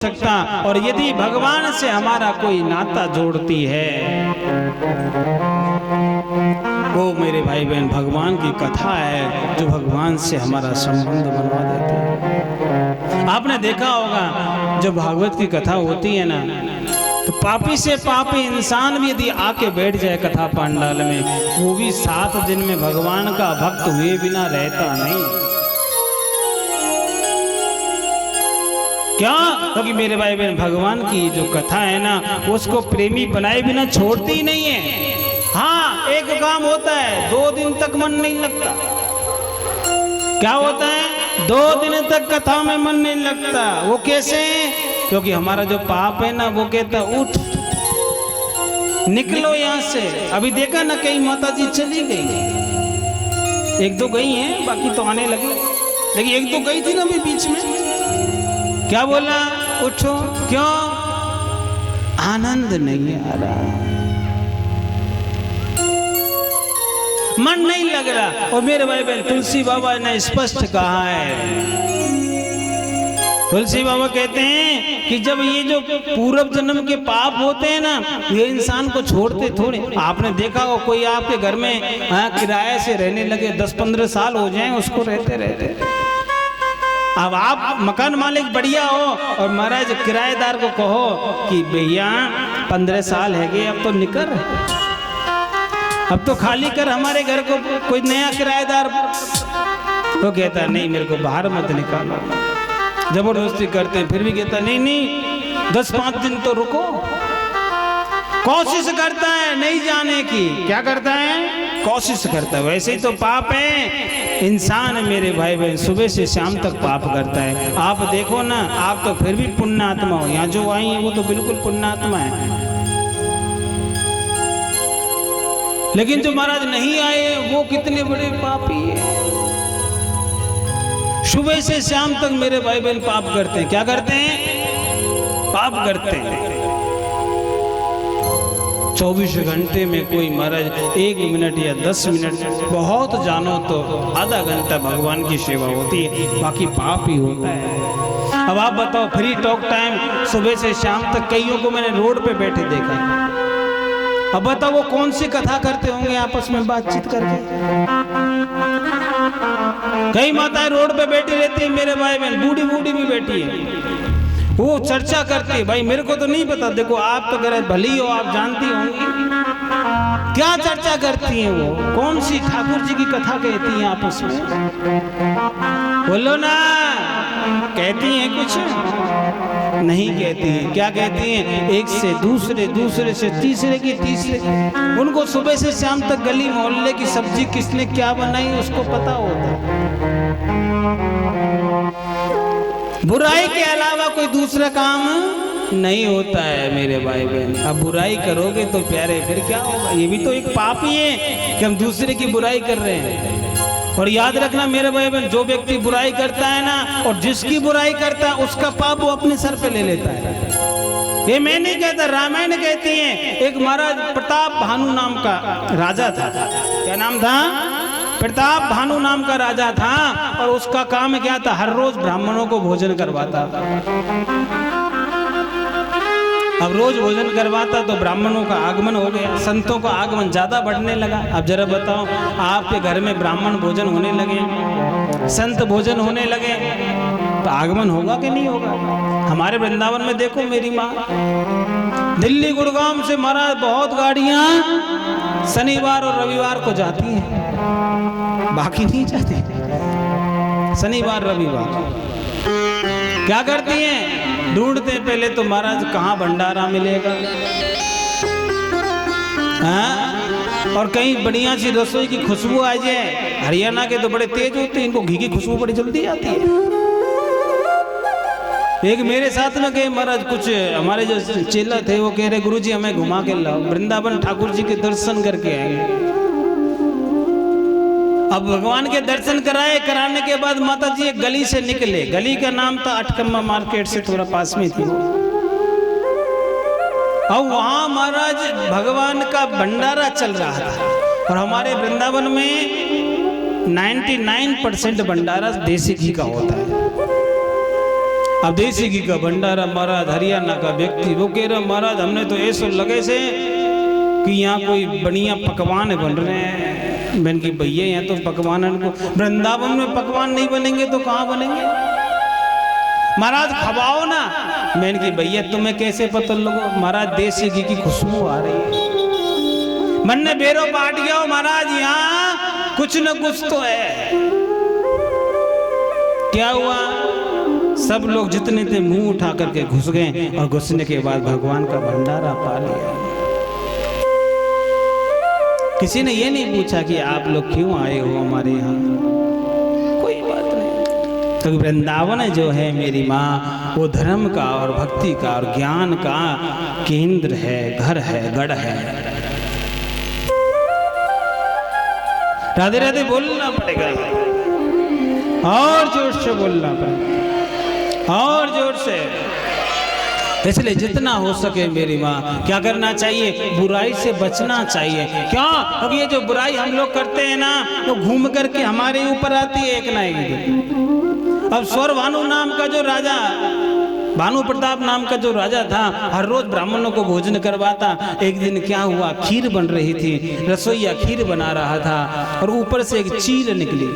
सकता। और यदि भगवान से हमारा कोई नाता जोड़ती है, वो मेरे भाई बहन भगवान की कथा है जो भगवान से हमारा संबंध बनवा देती है। आपने देखा होगा जब भागवत की कथा होती है ना, तो पापी से पापी इंसान भी यदि आके बैठ जाए कथा पांडाल में, वो भी 7 दिन में भगवान का भक्त हुए बिना रहता नहीं। क्या? क्योंकि मेरे भाई बहन भगवान की जो कथा है ना, उसको प्रेमी बनाए बिना छोड़ती ही नहीं है। हाँ, एक काम होता है, 2 दिन तक मन नहीं लगता। क्या होता है? 2 दिन तक कथा में मन नहीं लगता। वो कैसे? क्योंकि हमारा जो पाप है ना, वो कहता उठ निकलो यहाँ से। अभी देखा ना, कई माता जी चली गई, 1-2 गई हैं, बाकी तो आने लगे, लेकिन 1-2 गई थी ना अभी बीच में। क्या बोला? उठो। क्यों? आनंद नहीं आ रहा, मन नहीं लग रहा। और मेरे भाई बहन तुलसी बाबा ने स्पष्ट कहा है, तुलसी बाबा कहते हैं कि जब ये जो पूर्व जन्म के पाप होते हैं ना, ये इंसान को छोड़ते थोड़े। आपने देखा हो कोई आपके घर में किराए से रहने लगे, 10-15 साल हो जाएं उसको रहते रहते। अब आप मकान मालिक बढ़िया हो और महाराज किराएदार को कहो कि भैया 15 साल है गए, अब तो निकल, अब तो खाली कर हमारे घर को, कोई नया किराएदार। तो कहता नहीं, मेरे को बाहर मत निकालो। जबरदस्ती करते हैं, फिर भी कहता नहीं 10-5 दिन तो रुको। कोशिश करता है नहीं जाने की। क्या करता है? कोशिश करता है। वैसे ही तो पाप है। इंसान मेरे भाई बहन सुबह से शाम तक पाप करता है। आप देखो ना, आप तो फिर भी पुण्यात्मा हो। यहाँ जो आई है वो तो बिल्कुल पुण्यात्मा है, लेकिन जो महाराज नहीं आए वो कितने बड़े पापी है। सुबह से शाम तक मेरे भाई बहन पाप करते हैं। क्या करते हैं? पाप करते हैं। 24 घंटे में कोई महाराज 1 मिनट या 10 मिनट, बहुत जानो तो आधा घंटा भगवान की सेवा होती है, बाकी पाप ही होता है। अब आप बताओ, फ्री टॉक टाइम सुबह से शाम तक कईयों को मैंने रोड पे बैठे देखा। अब बताओ वो कौन सी कथा करते होंगे आपस में बातचीत करके। कई माताएं रोड पे बैठी रहती है मेरे भाई बहन, बूढ़ी बूढ़ी भी बैठी है, वो चर्चा करती है। भाई मेरे को तो नहीं पता, देखो आप तो कह रहे भली हो, आप जानती होंगी क्या चर्चा करती हैं वो, कौन सी ठाकुर जी की कथा कहती हैं आपस में। बोलो ना, कहती हैं कुछ? नहीं कहती हैं। क्या कहती हैं? एक से दूसरे, दूसरे से तीसरे की तीसरे। उनको सुबह से शाम तक गली मोहल्ले की सब्जी किसने क्या बनाई उसको पता होता। बुराई के अलावा कोई दूसरा काम नहीं होता है मेरे भाई बहन। अब बुराई करोगे तो प्यारे फिर क्या होगा? ये भी तो एक पाप ही है कि हम दूसरे की बुराई कर रहे हैं। और याद रखना मेरे भाई बहन, जो व्यक्ति बुराई करता है ना, और जिसकी बुराई करता है उसका पाप वो अपने सर पे ले लेता है। ये मैं नहीं कहता, रामायण कहती है। एक महाराज प्रताप भानु नाम का राजा था। क्या नाम था? प्रताप भानु नाम का राजा था। और उसका काम क्या था? हर रोज ब्राह्मणों को भोजन करवाता। अब रोज भोजन करवाता तो ब्राह्मणों का आगमन हो गया, संतों का आगमन ज्यादा बढ़ने लगा। अब जरा बताओ, आपके घर में ब्राह्मण भोजन होने लगे, संत भोजन होने लगे, तो आगमन होगा कि नहीं होगा? हमारे वृंदावन में देखो, मेरी माँ दिल्ली गुड़गांव से महाराज बहुत गाड़ियां शनिवार और रविवार को जाती हैं, बाकी नहीं जाती। शनिवार रविवार क्या करती हैं? ढूंढते हैं पहले तो महाराज कहाँ भंडारा मिलेगा, हाँ? और कहीं बढ़िया सी रसोई की खुशबू आ जाए। हरियाणा के तो बड़े तेज होते हैं, इनको घी की खुशबू बड़ी जल्दी आती है। एक मेरे साथ में गए महाराज, कुछ हमारे जो चेला थे वो कह रहे गुरुजी हमें घुमा के लाओ, वृंदावन ठाकुर जी के दर्शन करके आएंगे। अब भगवान के दर्शन कराने के बाद माता जी एक गली से निकले। गली का नाम था अठकम्मा मार्केट, से थोड़ा पास में थी। और वहां महाराज भगवान का भंडारा चल रहा था। और हमारे वृंदावन में 99% भंडारा देसी घी का होता है। अब देसी घी का भंडारा महाराज हरियाणा का व्यक्ति वो कह रहा महाराज हमने तो ऐसा लगे से कि यहाँ कोई बढ़िया पकवान बन रहे हैं। मैंने की भैया यहाँ तो पकवान वृंदावन में पकवान नहीं बनेंगे तो कहाँ बनेंगे महाराज खवाओ ना। मैंने की भैया तुम्हें कैसे पता लगो महाराज देसी घी की खुशबू आ रही है। मन ने बेरो बांट गया हो महाराज यहाँ कुछ न कुछ तो है। क्या हुआ सब लोग जितने थे मुंह उठा करके घुस गए और घुसने के बाद भगवान का भंडारा पा लिया। किसी ने ये नहीं पूछा कि आप लोग क्यों आए हो हमारे यहाँ, कोई बात नहीं। तो वृंदावन जो है मेरी माँ वो धर्म का और भक्ति का और ज्ञान का केंद्र है, घर है, गढ़ है। राधे राधे बोलना पड़ेगा और जोर से बोलना पड़ेगा और जोर से। इसलिए जितना हो सके मेरी माँ क्या करना चाहिए, बुराई से बचना चाहिए। क्यों? अब ये जो बुराई हम लोग करते हैं ना वो घूम करके हमारे ऊपर आती है एक ना एक दिन। अब स्वर भानु नाम का जो राजा, भानु प्रताप नाम का जो राजा था हर रोज ब्राह्मणों को भोजन करवाता। एक दिन क्या हुआ, खीर बन रही थी, रसोईया खीर बना रहा था और ऊपर से एक चील निकली।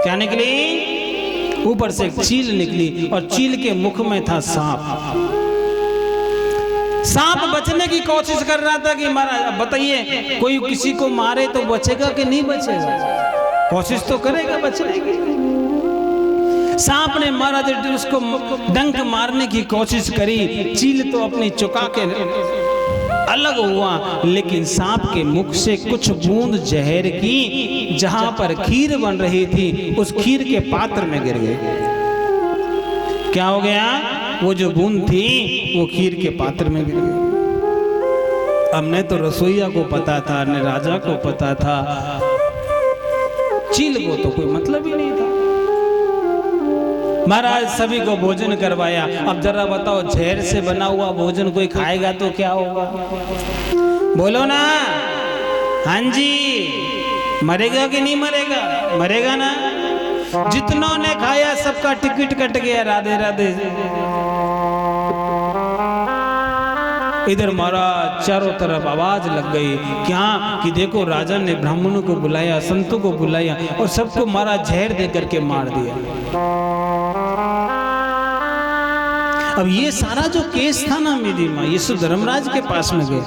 क्या निकली? ऊपर से एक चील निकली और चील के मुख में था सांप। सांप बचने की कोशिश कर रहा था कि महाराज बताइए कोई किसी को मारे तो बचेगा कि नहीं बचेगा? कोशिश तो करेगा बचने की। सांप ने महाराज उसको डंक मारने की कोशिश करी, चील तो अपनी चुका के अलग हुआ, लेकिन सांप के मुख से कुछ बूंद जहर की जहां पर खीर बन रही थी उस खीर के पात्र में गिर गई। क्या हो गया? वो जो बूंद थी वो खीर के पात्र में गिर गई। अब न तो रसोईया को पता था न राजा को पता था, चील को तो कोई मतलब ही नहीं था। महाराज सभी को भोजन करवाया। अब जरा बताओ जहर से बना हुआ भोजन कोई खाएगा तो क्या होगा? बोलो ना। हाँ जी, मरेगा कि नहीं मरेगा? मरेगा ना। जितनों ने खाया सबका टिकट कट गया। राधे राधे। इधर महाराज चारों तरफ आवाज लग गई। क्या कि देखो राजा ने ब्राह्मणों को बुलाया, संतों को बुलाया और सबको महाराज जहर दे करके मार दिया। अब ये सारा जो केस था ना मेरी माँ, ये सब धर्मराज के पास में गए।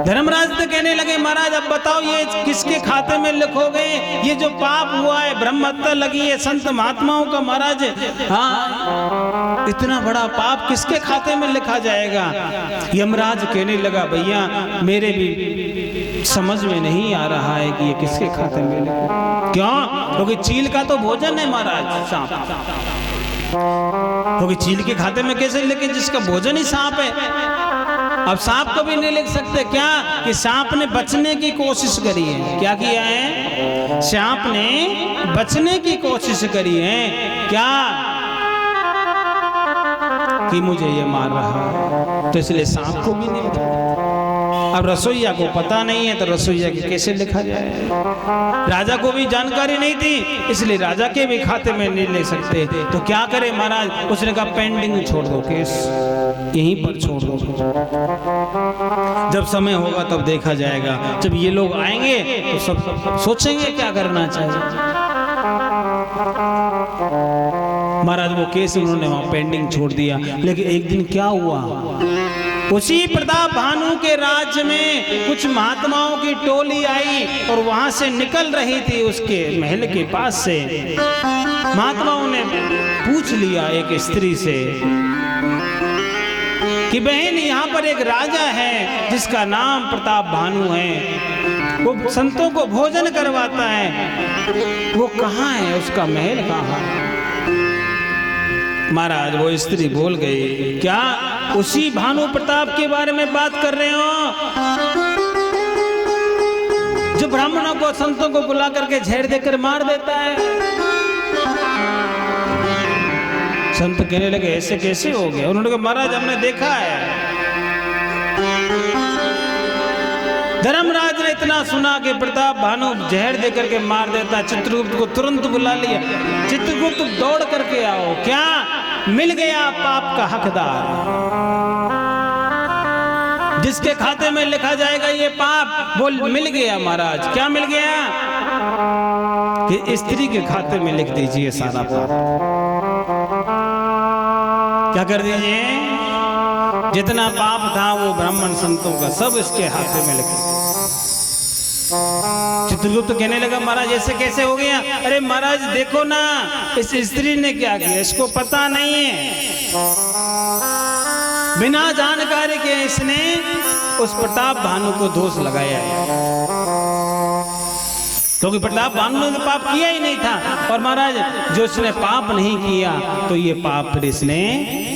धर्मराज तो कहने लगे महाराज अब बताओ ये किसके खाते में लिखोगे? ये जो पाप हुआ है, ब्रह्म हत्या लगी है संत महात्माओं का महाराज, हाँ इतना बड़ा पाप किसके खाते में लिखा जाएगा? यमराज कहने लगा भैया मेरे भी समझ में नहीं आ रहा है कि ये किसके खाते में लिखो। क्यों? क्योंकि चील का तो भोजन है महाराज, सांप। क्योंकि चील के खाते में कैसे लिखे जिसका भोजन ही सांप है? अब सांप को भी नहीं लिख सकते। क्या कि सांप ने बचने की कोशिश करी है। क्या किया है? सांप ने बचने की कोशिश करी है। क्या कि मुझे ये मार रहा है, तो इसलिए सांप को भी नहीं लिखा। अब रसोईया को पता नहीं है तो रसोईया के कैसे लिखा जाए? राजा को भी जानकारी नहीं थी इसलिए राजा के भी खाते में नहीं ले सकते। तो क्या करे महाराज? उसने कहा पेंडिंग छोड़ दो, केस यहीं पर छोड़ दो, जब समय होगा तब देखा जाएगा। जब ये लोग आएंगे तो सब सोचेंगे क्या करना चाहिए। महाराज वो केस उन्होंने वहां पेंडिंग छोड़ दिया। लेकिन एक दिन क्या हुआ, उसी प्रताप भानु के राज्य में कुछ महात्माओं की टोली आई और वहां से निकल रही थी उसके महल के पास से। महात्माओं ने पूछ लिया एक स्त्री से कि बहन यहाँ पर एक राजा है जिसका नाम प्रताप भानु है, वो संतों को भोजन करवाता है, वो कहाँ है? उसका महल कहाँ है? महाराज वो स्त्री बोल गई, क्या उसी भानु प्रताप के बारे में बात कर रहे हो जो ब्राह्मणों को संतों को बुला करके झेड़ देकर मार देता है? संत कहने लगे ऐसे कैसे हो गया? उन्होंने कहा महाराज हमने देखा है धर्मराज ने इतना सुना कि प्रताप भानु जहर दे करके मार देता। चित्रगुप्त को तुरंत बुला लिया। चित्रगुप्त दौड़ करके आओ, क्या मिल गया पाप का हकदार, जिसके खाते में लिखा जाएगा ये पाप, वो मिल गया महाराज। क्या मिल गया कि स्त्री के खाते में लिख दीजिए सारा पाप। क्या कर दीजिए, जितना पाप था वो ब्राह्मण संतों का सब इसके हाथे में लिख। चित्रगुप्त तो कहने लगा महाराज ऐसे कैसे हो गया? अरे महाराज देखो ना, इस स्त्री ने क्या किया, इसको पता नहीं है, बिना जानकारी के इसने उस प्रताप भानु को दोष लगाया है, क्योंकि प्रताप भानु ने तो पाप किया ही नहीं था। और महाराज जो इसने पाप नहीं किया तो ये पाप फिर इसने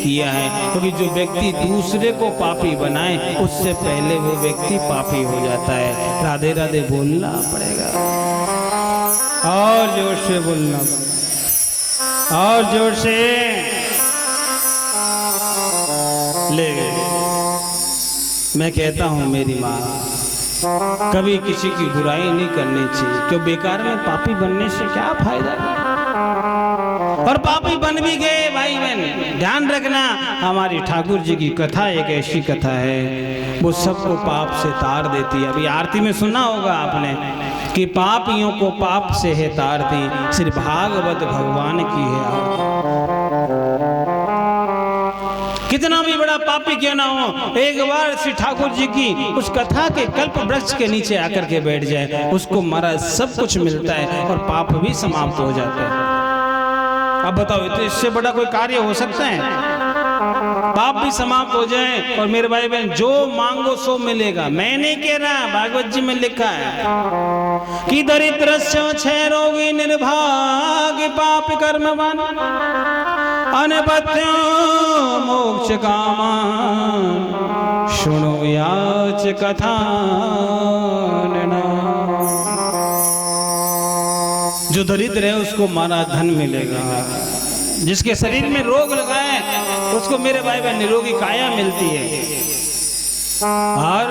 किया है, क्योंकि जो व्यक्ति दूसरे को पापी बनाए उससे पहले वो व्यक्ति पापी हो जाता है। राधे राधे बोलना पड़ेगा, और जोर से बोलना, और जोर से ले गए। मैं कहता हूं मेरी माँ, कभी किसी की बुराई नहीं करनी चाहिए, क्यों बेकार में पापी बनने से क्या फायदा। और पापी बन भी गए भाई बहन, ध्यान रखना, हमारी ठाकुर जी की कथा एक ऐसी कथा है वो सबको पाप से तार देती है। अभी आरती में सुना होगा आपने कि पापियों को पाप से है तारती, सिर्फ भागवत भगवान की है आरती। कितना भी बड़ा पापी क्यों ना हो, एक बार श्री ठाकुर जी की उस कथा के कल्प वृक्ष के नीचे आकर के बैठ जाए, उसको महाराज सब कुछ मिलता है और पाप भी समाप्त हो जाता है। अब बताओ, तो इससे बड़ा कोई कार्य हो सकता है? पाप भी समाप्त हो जाए और मेरे भाई बहन जो मांगो सो मिलेगा। मैं नहीं कह रहा, भागवत जी में लिखा है कि दरिद्रस्य क्षय रोगी निर्भाग्य पाप कर्मवान अनपत्यो मोक्ष कामान सुनो याच कथा। जो दरिद्र है उसको मारा धन मिलेगा, जिसके शरीर में रोग लगा है उसको मेरे भाई बहन निरोगी काया मिलती है, और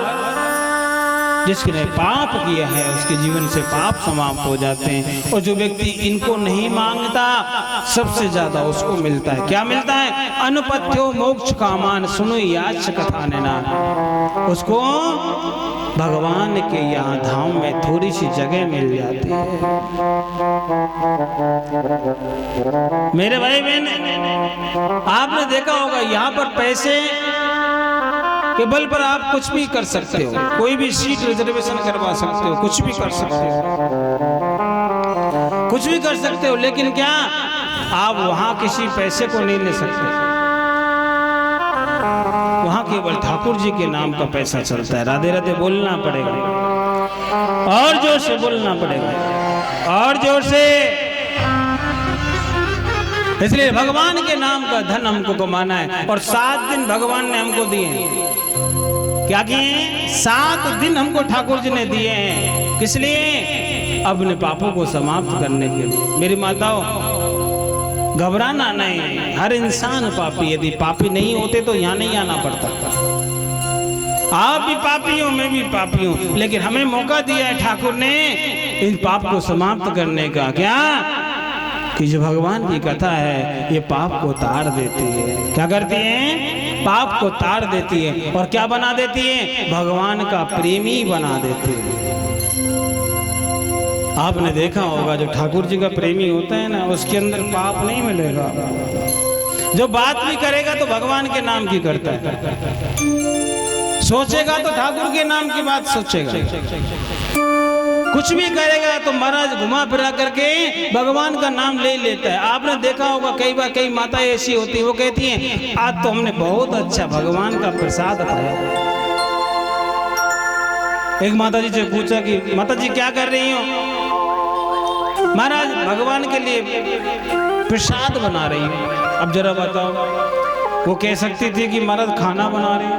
जिसने पाप किया है उसके जीवन से पाप समाप्त हो जाते हैं। और जो व्यक्ति इनको नहीं मांगता सबसे ज्यादा उसको मिलता है। क्या मिलता है? अनुपथ्यो मोक्ष कामान सुनो याच कथा नैना। उसको भगवान के यहाँ धाम में थोड़ी सी जगह मिल जाती है। मेरे भाई बहन, आपने देखा होगा यहाँ पर पैसे के बल पर आप कुछ भी कर सकते हो, कोई भी सीट रिजर्वेशन करवा सकते हो, कुछ भी कर सकते हो, कुछ भी कर सकते हो, लेकिन क्या आप वहां किसी पैसे को नहीं ले सकते। वहां केवल ठाकुर जी के नाम का पैसा चलता है। राधे राधे बोलना पड़ेगा, और जोर से बोलना पड़ेगा, और जोर से। इसलिए भगवान के नाम का धन हमको कमाना है। और 7 दिन भगवान ने हमको दिए हैं। क्या किए? 7 दिन हमको ठाकुर जी ने दिए हैं। किस लिए? अपने पापों को समाप्त करने के लिए। मेरी माताओं, घबराना नहीं, हर इंसान पापी। यदि पापी नहीं होते तो यहाँ नहीं आना पड़ता। आप भी पापी हो, मैं भी पापी हूँ, लेकिन हमें मौका दिया है ठाकुर ने इन पाप को समाप्त करने का। क्या कि जो भगवान की कथा है ये पाप को तार देती है। क्या करती है? पाप को तार देती है। और क्या बना देती है? भगवान का प्रेमी बना देती है। आपने देखा होगा जो ठाकुर जी का प्रेमी होता है ना, उसके अंदर पाप नहीं मिलेगा। जो बात भी करेगा तो भगवान के नाम की करता है, सोचेगा तो ठाकुर के नाम की बात सोचेगा, कुछ भी करेगा तो महाराज घुमा फिरा करके भगवान का नाम ले लेता है। आपने देखा होगा कई बार कई माता ऐसी होती है, वो कहती हैं आज तो हमने बहुत अच्छा भगवान का प्रसाद खाया। एक माता जी से पूछा कि माता जी क्या कर रही हो? महाराज भगवान के लिए प्रसाद बना रही हूँ। अब जरा बताओ, वो कह सकती थी कि महाराज खाना बना रही हूँ,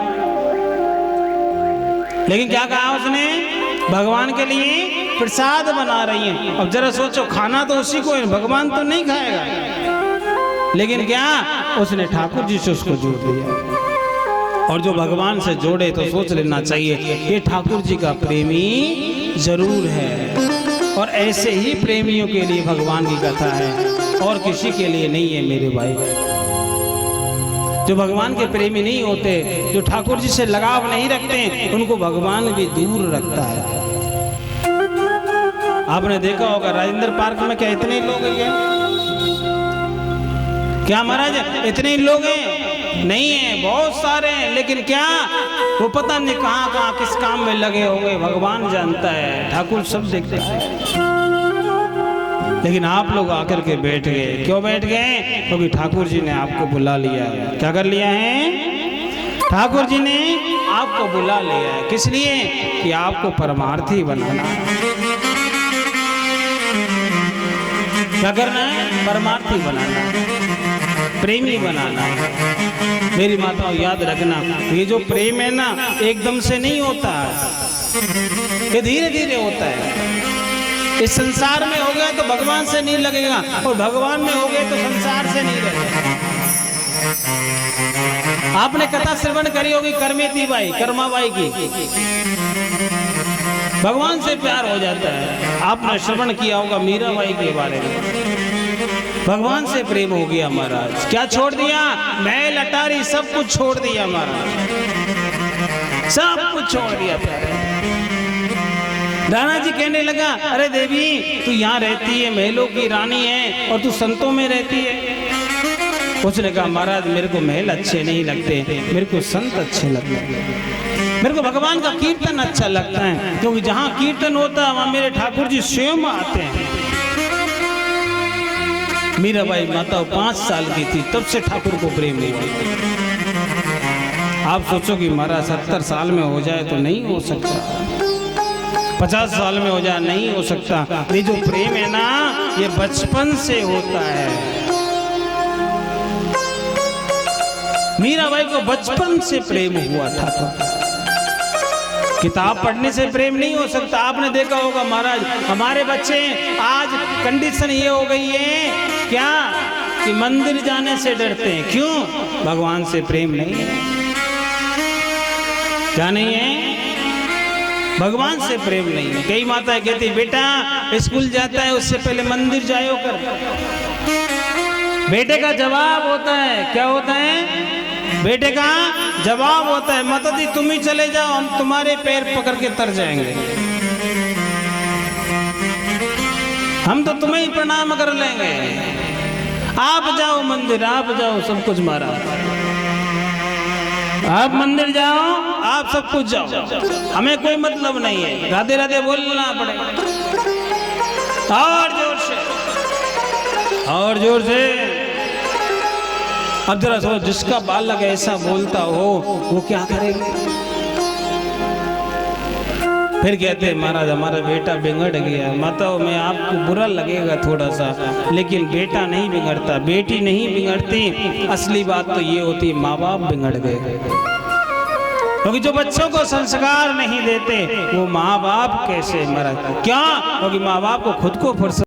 लेकिन क्या कहा उसने? भगवान के लिए प्रसाद बना रही है। अब जरा सोचो, खाना तो उसी को है, भगवान तो नहीं खाएगा, लेकिन क्या उसने ठाकुर जी से उसको जोड़ दिया। और जो भगवान से जोड़े तो सोच लेना चाहिए ये ठाकुर जी का प्रेमी जरूर है। और ऐसे ही प्रेमियों के लिए भगवान की कथा है और किसी के लिए नहीं है मेरे भाई। जो भगवान के प्रेमी नहीं होते, जो ठाकुर जी से लगाव नहीं रखते, उनको भगवान भी दूर रखता है। आपने देखा होगा राजेंद्र पार्क में क्या इतने लोग हैं? क्या महाराज इतने लोग हैं? नहीं है, बहुत सारे हैं, लेकिन क्या वो पता नहीं कहाँ कहाँ किस काम में लगे होंगे, भगवान जानता है, ठाकुर सब देखता है। लेकिन आप लोग आकर के बैठ गए, क्यों बैठ गए? क्योंकि ठाकुर जी ने आपको बुला लिया है। क्या कर लिया है? ठाकुर जी ने आपको बुला लिया है। किस लिए? कि आपको परमार्थी बनाना है। क्या करना है? परमार्थी बनाना है, प्रेमी बनाना है। मेरी माताओं याद रखना, ये जो प्रेम है ना एकदम से नहीं होता है, ये धीरे धीरे होता है। इस संसार में हो गया तो भगवान से नहीं लगेगा, और भगवान में हो गए तो संसार से नहीं लगेगा। आपने कथा श्रवण करी होगी कर्मेती बाई, कर्माबाई की। भगवान से प्यार हो जाता है। आपने श्रवण किया होगा मीराबाई के बारे में। भगवान से प्रेम हो गया महाराज। क्या छोड़ दिया? मैल अटारी सब कुछ छोड़ दिया महाराज, सब कुछ छोड़ दिया। राणा जी कहने लगा, अरे देवी तू यहाँ रहती है, महलों की रानी है, और तू संतों में रहती है। उसने कहा महाराज मेरे को महल अच्छे नहीं लगते, मेरे को संत अच्छे लगते हैं। मेरे को भगवान का कीर्तन अच्छा लगता है, क्योंकि जहाँ कीर्तन होता है वहाँ मेरे ठाकुर जी स्वयं आते हैं। मीराबाई माता 5 साल की थी तब से ठाकुर को प्रेम नहीं हुआ। आप सोचो कि महाराज 70 साल में हो जाए तो नहीं हो सकता, 50 साल में हो जाए नहीं हो सकता। ये जो प्रेम है ना ये बचपन से होता है। मीराबाई को बचपन से प्रेम हुआ ठाकुर। किताब पढ़ने से प्रेम नहीं हो सकता। आपने देखा होगा महाराज हमारे बच्चे आज कंडीशन ये हो गई है क्या कि मंदिर जाने से डरते हैं। क्यों? भगवान से प्रेम नहीं है। क्या नहीं है? भगवान से प्रेम नहीं है। कई माताएं कहती बेटा स्कूल जाता है उससे पहले मंदिर जायो कर। बेटे का जवाब होता है, क्या होता है? बेटे का जवाब होता है माता जी तुम ही चले जाओ, हम तुम्हारे पैर पकड़ के तर जाएंगे, हम तो तुम्हें ही प्रणाम कर लेंगे। आप जाओ मंदिर, आप जाओ, सब कुछ मारा, आप मंदिर जाओ, आप सब कुछ जाओ, हमें कोई मतलब नहीं है। राधे राधे बोलना पड़ेगा और जोर से, और जोर से। अब जरा सोच, जिसका बालक ऐसा बोलता हो वो क्या करेगा? फिर कहते हैं महाराज हमारा बेटा बिगड़ गया। माताओं में आपको बुरा लगेगा थोड़ा सा, लेकिन बेटा नहीं बिगड़ता, बेटी नहीं बिगड़ती। असली बात तो ये होती है माँ बाप बिगड़ गए, क्योंकि जो बच्चों को संस्कार नहीं देते वो माँ बाप कैसे महाराज? क्या? क्योंकि माँ बाप को खुद को फुर्सत